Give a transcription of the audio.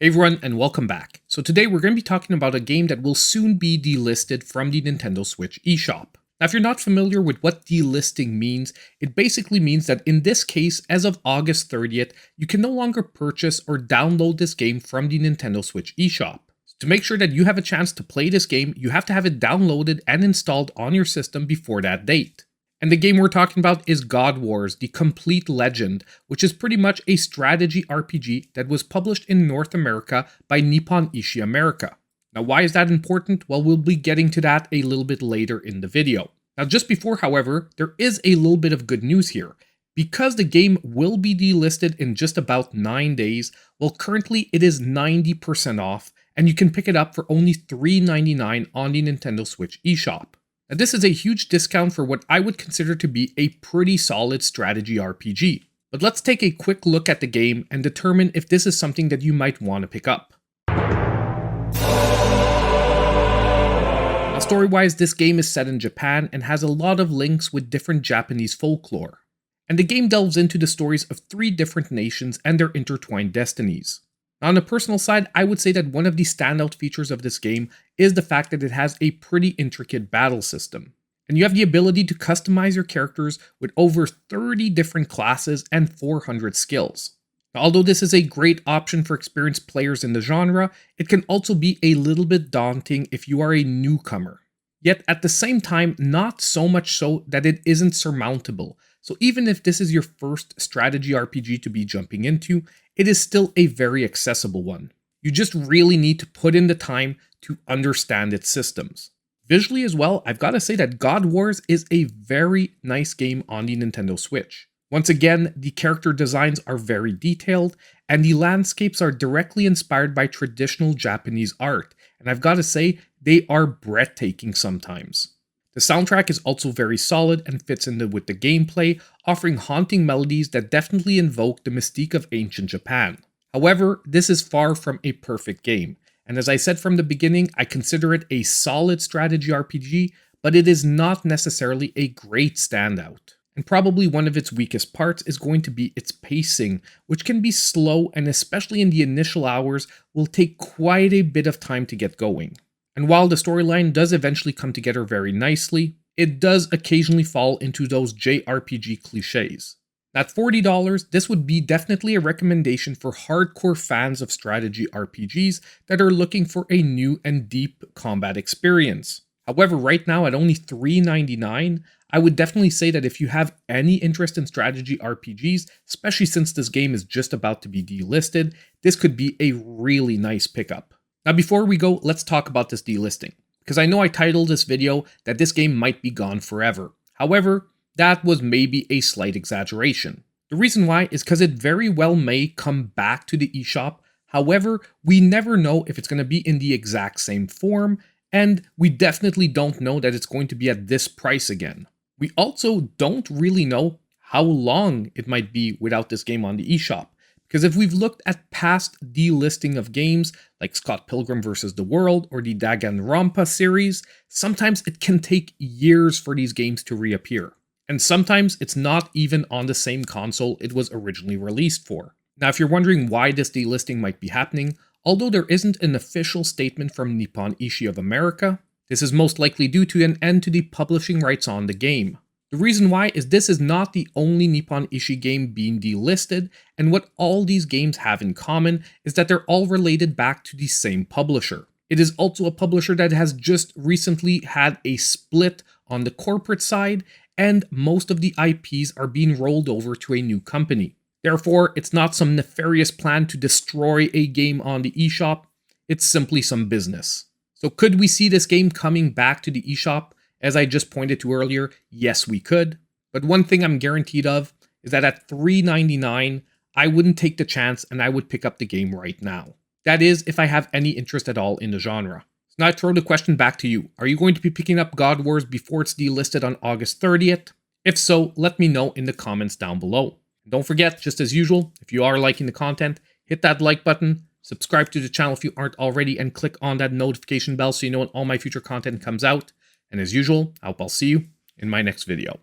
Hey everyone, and welcome back. So today we're going to be talking about a game that will soon be delisted from the Nintendo Switch eShop. Now if you're not familiar with what delisting means, it basically means that in this case, as of August 30th, you can no longer purchase or download this game from the Nintendo Switch eShop. To make sure that you have a chance to play this game, you have to have it downloaded and installed on your system before that date. And the game we're talking about is God Wars: The Complete Legend, which is pretty much a strategy RPG that was published in North America by Nippon Ichi America. Now why is that important? Well, we'll be getting to that a little bit later in the video. Now just before, however, there is a little bit of good news here. Because the game will be delisted in just about 9 days, well currently it is 90% off, and you can pick it up for only $3.99 on the Nintendo Switch eShop. Now this is a huge discount for what I would consider to be a pretty solid strategy RPG. But let's take a quick look at the game and determine if this is something that you might want to pick up. Now story-wise, this game is set in Japan and has a lot of links with different Japanese folklore. And the game delves into the stories of 3 different nations and their intertwined destinies. Now, on the personal side, I would say that one of the standout features of this game is the fact that it has a pretty intricate battle system. And you have the ability to customize your characters with over 30 different classes and 400 skills. Now, although this is a great option for experienced players in the genre, it can also be a little bit daunting if you are a newcomer. Yet at the same time, not so much so that it isn't surmountable. So even if this is your first strategy RPG to be jumping into, it is still a very accessible one. You just really need to put in the time to understand its systems. Visually as well, I've got to say that God Wars is a very nice game on the Nintendo Switch. Once again, the character designs are very detailed, and the landscapes are directly inspired by traditional Japanese art, and I've got to say, they are breathtaking sometimes. The soundtrack is also very solid and fits in with the gameplay, offering haunting melodies that definitely invoke the mystique of ancient Japan. However, this is far from a perfect game, and as I said from the beginning, I consider it a solid strategy RPG, but it is not necessarily a great standout. And probably one of its weakest parts is going to be its pacing, which can be slow and especially in the initial hours will take quite a bit of time to get going. And while the storyline does eventually come together very nicely, it does occasionally fall into those JRPG cliches. At $40, this would be definitely a recommendation for hardcore fans of strategy RPGs that are looking for a new and deep combat experience. However, right now at only $3.99, I would definitely say that if you have any interest in strategy RPGs, especially since this game is just about to be delisted, this could be a really nice pickup. Now before we go, let's talk about this delisting, because I know I titled this video that this game might be gone forever. However, that was maybe a slight exaggeration. The reason why is because it very well may come back to the eShop. However, we never know if it's going to be in the exact same form, and we definitely don't know that it's going to be at this price again. We also don't really know how long it might be without this game on the eShop. Because if we've looked at past delisting of games like Scott Pilgrim vs. the World or the Danganronpa series, sometimes it can take years for these games to reappear. And sometimes it's not even on the same console it was originally released for. Now if you're wondering why this delisting might be happening, although there isn't an official statement from Nippon Ichi of America, this is most likely due to an end to the publishing rights on the game. The reason why is this is not the only Nippon Ichi game being delisted, and what all these games have in common is that they're all related back to the same publisher. It is also a publisher that has just recently had a split on the corporate side, and most of the IPs are being rolled over to a new company. Therefore, it's not some nefarious plan to destroy a game on the eShop, it's simply some business. So could we see this game coming back to the eShop? As I just pointed to earlier, yes we could, but one thing I'm guaranteed of is that at $3.99, I wouldn't take the chance and I would pick up the game right now. That is, if I have any interest at all in the genre. So now I throw the question back to you. Are you going to be picking up God Wars before it's delisted on August 30th? If so, let me know in the comments down below. And don't forget, just as usual, if you are liking the content, hit that like button, subscribe to the channel if you aren't already, and click on that notification bell so you know when all my future content comes out. And as usual, I hope I'll see you in my next video.